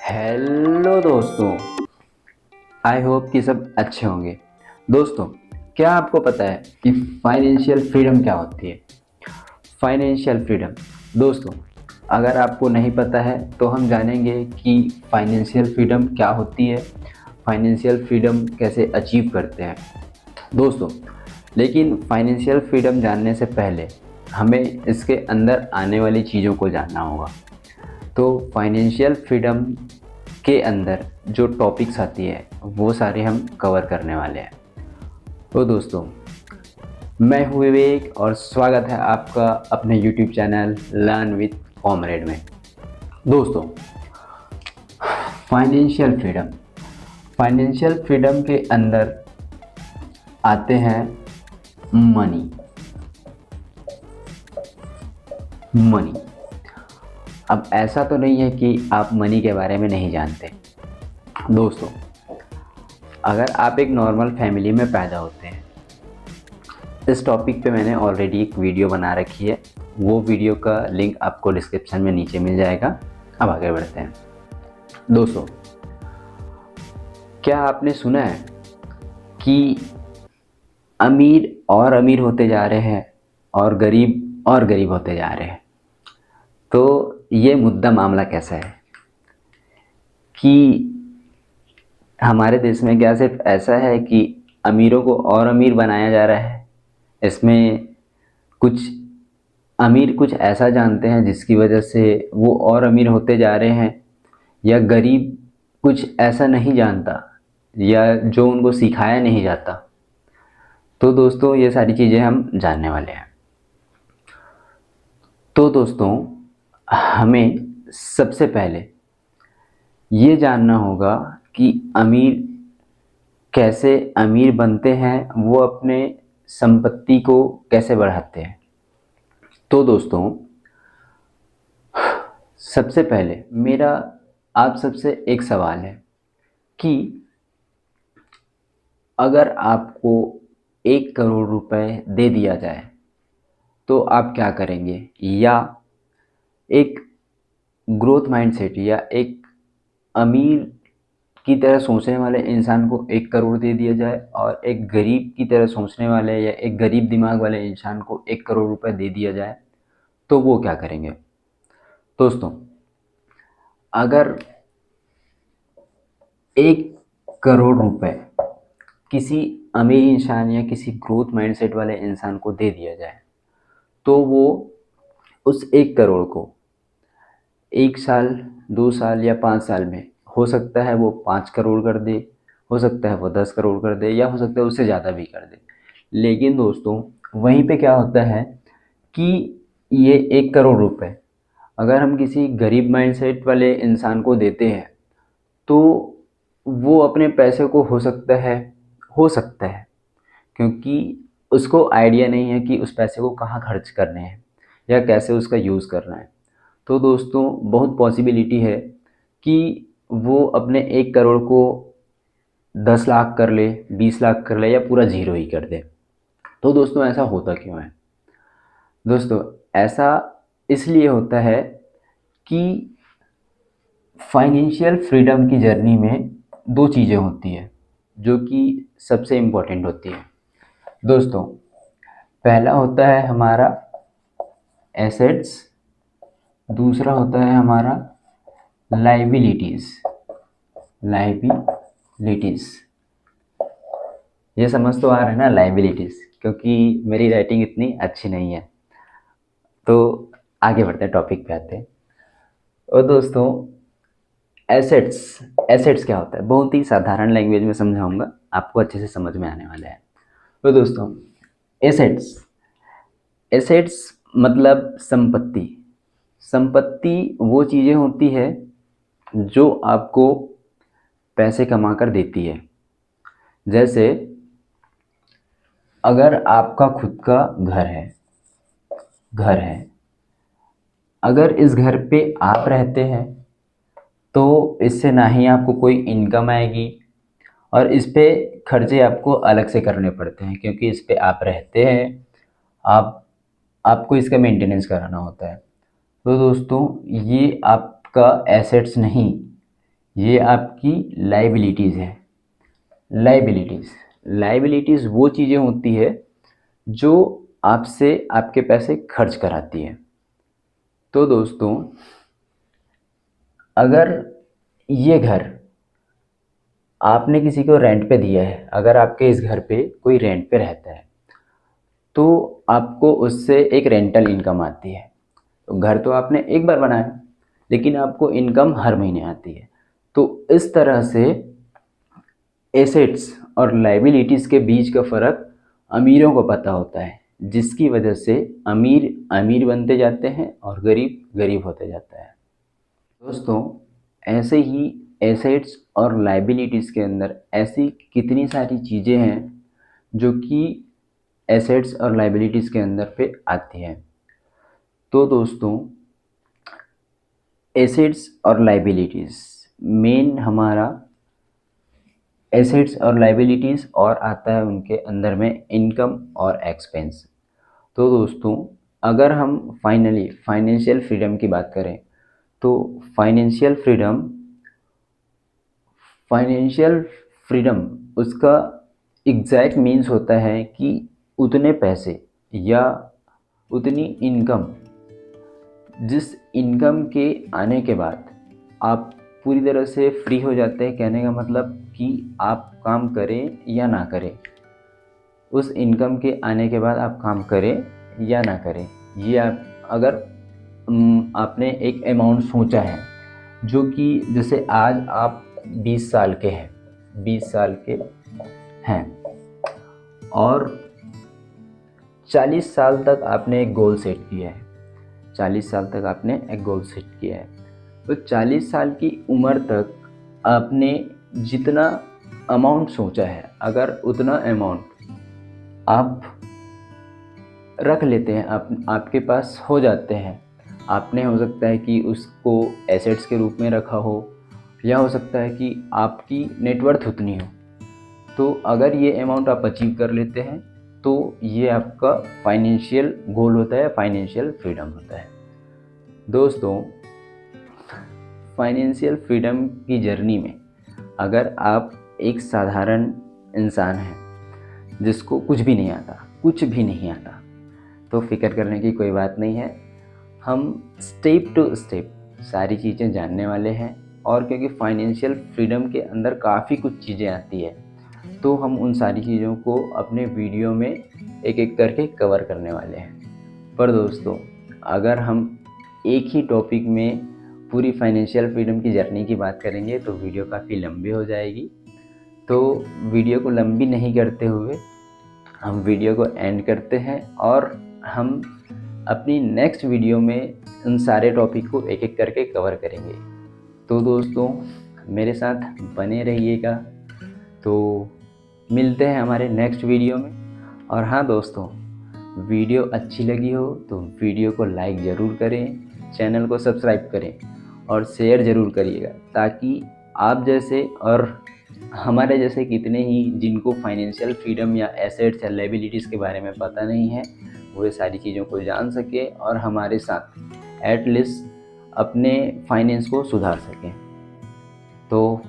Hello दोस्तों, I hope कि सब अच्छे होंगे। दोस्तों, क्या आपको पता है कि फाइनेंशियल फ्रीडम क्या होती है? फाइनेंशियल फ्रीडम दोस्तों, अगर आपको नहीं पता है तो हम जानेंगे कि फाइनेंशियल फ्रीडम क्या होती है, फाइनेंशियल फ्रीडम कैसे अचीव करते हैं दोस्तों। लेकिन फाइनेंशियल फ्रीडम जानने से पहले हमें इसके अंदर आने वाली चीज़ों को जानना होगा। तो फाइनेंशियल फ्रीडम के अंदर जो टॉपिक्स आती है वो सारे हम कवर करने वाले हैं। तो दोस्तों, मैं हूँ विवेक और स्वागत है आपका अपने YouTube channel learn with comrade में। दोस्तों, फाइनेंशियल फ्रीडम के अंदर आते हैं मनी। अब ऐसा तो नहीं है कि आप मनी के बारे में नहीं जानते। दोस्तों, अगर आप एक नॉर्मल फैमिली में पैदा होते हैं, इस टॉपिक पे मैंने ऑलरेडी एक वीडियो बना रखी है, वो वीडियो का लिंक आपको डिस्क्रिप्शन में नीचे मिल जाएगा। अब आगे बढ़ते हैं। दोस्तों, क्या आपने सुना है कि अमीर और अमीर होते जा रहे हैं और गरीब होते जा रहे हैं? तो ये मुद्दा मामला कैसा है कि हमारे देश में क्या सिर्फ ऐसा है कि अमीरों को और अमीर बनाया जा रहा है? इसमें कुछ अमीर कुछ ऐसा जानते हैं जिसकी वजह से वो और अमीर होते जा रहे हैं, या गरीब कुछ ऐसा नहीं जानता या जो उनको सिखाया नहीं जाता? तो दोस्तों, ये सारी चीज़ें हम जानने वाले हैं। तो दोस्तों, हमें सबसे पहले ये जानना होगा कि अमीर कैसे अमीर बनते हैं, वो अपने संपत्ति को कैसे बढ़ाते हैं। तो दोस्तों, सबसे पहले मेरा आप सबसे एक सवाल है कि अगर आपको 1 करोड़ रुपए दे दिया जाए तो आप क्या करेंगे? या एक ग्रोथ माइंडसेट या एक अमीर की तरह सोचने वाले इंसान को 1 करोड़ दे दिया जाए और एक गरीब की तरह सोचने वाले या एक गरीब दिमाग वाले इंसान को 1 करोड़ रुपए दे दिया जाए तो वो क्या करेंगे? दोस्तों, अगर 1 करोड़ रुपए किसी अमीर इंसान या किसी ग्रोथ माइंडसेट वाले इंसान को दे दिया जाए तो वो उस 1 करोड़ को 1 साल, 2 साल या 5 साल में, हो सकता है वो 5 करोड़ कर दे, हो सकता है वो 10 करोड़ कर दे, या हो सकता है उससे ज़्यादा भी कर दे। लेकिन दोस्तों, वहीं पे क्या होता है कि ये 1 करोड़ रुपए अगर हम किसी गरीब माइंडसेट वाले इंसान को देते हैं तो वो अपने पैसे को हो सकता है क्योंकि उसको आइडिया नहीं है कि उस पैसे को कहाँ खर्च करने हैं या कैसे उसका यूज़ करना है। तो दोस्तों, बहुत पॉसिबिलिटी है कि वो अपने 1 करोड़ को 10 लाख कर ले, 20 लाख कर ले, या पूरा ज़ीरो ही कर दे। तो दोस्तों, ऐसा होता क्यों है? दोस्तों, ऐसा इसलिए होता है कि फाइनेंशियल फ्रीडम की जर्नी में 2 चीज़ें होती है जो कि सबसे इम्पोर्टेंट होती है। दोस्तों, पहला होता है हमारा एसेट्स, दूसरा होता है हमारा लाइबिलिटीज़। ये समझ तो आ रहा है ना, लाइबिलिटीज़, क्योंकि मेरी राइटिंग इतनी अच्छी नहीं है। तो आगे बढ़ते हैं, टॉपिक पे आते हैं। और दोस्तों, एसेट्स क्या होता है? बहुत ही साधारण लैंग्वेज में समझाऊंगा, आपको अच्छे से समझ में आने वाला है। तो दोस्तों, एसेट्स मतलब संपत्ति वो चीज़ें होती है जो आपको पैसे कमा कर देती है। जैसे अगर आपका खुद का घर है, अगर इस घर पे आप रहते हैं तो इससे ना ही आपको कोई इनकम आएगी और इस पे खर्चे आपको अलग से करने पड़ते हैं, क्योंकि इस पे आप रहते हैं, आप आपको इसका मेंटेनेंस कराना होता है। तो दोस्तों, ये आपका एसेट्स नहीं, ये आपकी लाइबिलिटीज़ है। लाइबिलिटीज़ वो चीज़ें होती है जो आपसे आपके पैसे खर्च कराती है। तो दोस्तों, अगर ये घर आपने किसी को रेंट पे दिया है, अगर आपके इस घर पे कोई रेंट पे रहता है, तो आपको उससे एक रेंटल इनकम आती है। तो घर तो आपने एक बार बनाया, लेकिन आपको इनकम हर महीने आती है। तो इस तरह से एसेट्स और लाइबिलिटीज़ के बीच का फ़र्क अमीरों को पता होता है, जिसकी वजह से अमीर अमीर बनते जाते हैं और गरीब गरीब होते जाता है। दोस्तों, ऐसे ही एसेट्स और लाइबिलिटीज़ के अंदर ऐसी कितनी सारी चीज़ें हैं जो कि एसेट्स और लाइबिलिटीज़ के अंदर पे आती हैं। तो दोस्तों, एसेट्स और लाइबिलिटीज़ मेन हमारा एसेट्स और लाइबिलिटीज़ और आता है उनके अंदर में इनकम और एक्सपेंस। तो दोस्तों, अगर हम फाइनली फाइनेंशियल फ्रीडम की बात करें, तो फाइनेंशियल फ्रीडम उसका एग्जैक्ट मीन्स होता है कि उतने पैसे या उतनी इनकम, जिस इनकम के आने के बाद आप पूरी तरह से फ्री हो जाते हैं। कहने का मतलब कि आप काम करें या ना करें, उस इनकम के आने के बाद आप काम करें या ना करें, ये आप अगर आपने एक अमाउंट सोचा है, जो कि जैसे आज आप 20 साल के हैं और 40 साल तक आपने एक गोल सेट किया है। 40 साल तक आपने एक गोल सेट किया है, तो 40 साल की उम्र तक आपने जितना अमाउंट सोचा है, अगर उतना अमाउंट आप रख लेते हैं, आपके पास हो जाते हैं। आपने हो सकता है कि उसको एसेट्स के रूप में रखा हो, या हो सकता है कि आपकी नेटवर्थ उतनी हो। तो अगर ये अमाउंट आप अचीव कर लेते हैं, तो ये आपका फाइनेंशियल गोल होता है, फाइनेंशियल फ्रीडम होता है। दोस्तों, फाइनेंशियल फ्रीडम की जर्नी में अगर आप एक साधारण इंसान हैं जिसको कुछ भी नहीं आता, तो फिक्र करने की कोई बात नहीं है। हम स्टेप टू स्टेप सारी चीज़ें जानने वाले हैं, और क्योंकि फाइनेंशियल फ्रीडम के अंदर काफ़ी कुछ चीज़ें आती है, तो हम उन सारी चीज़ों को अपने वीडियो में एक एक करके कवर करने वाले हैं। पर दोस्तों, अगर हम एक ही टॉपिक में पूरी फाइनेंशियल फ्रीडम की जर्नी की बात करेंगे तो वीडियो काफ़ी लंबी हो जाएगी। तो वीडियो को लंबी नहीं करते हुए हम वीडियो को एंड करते हैं, और हम अपनी नेक्स्ट वीडियो में उन सारे टॉपिक को एक एक करके कवर करेंगे। तो दोस्तों, मेरे साथ बने रहिएगा। तो मिलते हैं हमारे नेक्स्ट वीडियो में। और हाँ दोस्तों, वीडियो अच्छी लगी हो तो वीडियो को लाइक ज़रूर करें, चैनल को सब्सक्राइब करें और शेयर ज़रूर करिएगा, ताकि आप जैसे और हमारे जैसे कितने ही जिनको फाइनेंशियल फ्रीडम या एसेट्स या लायबिलिटीज़ के बारे में पता नहीं है, वो ये सारी चीज़ों को जान सके और हमारे साथ एटलीस्ट अपने फाइनेंस को सुधार सकें। तो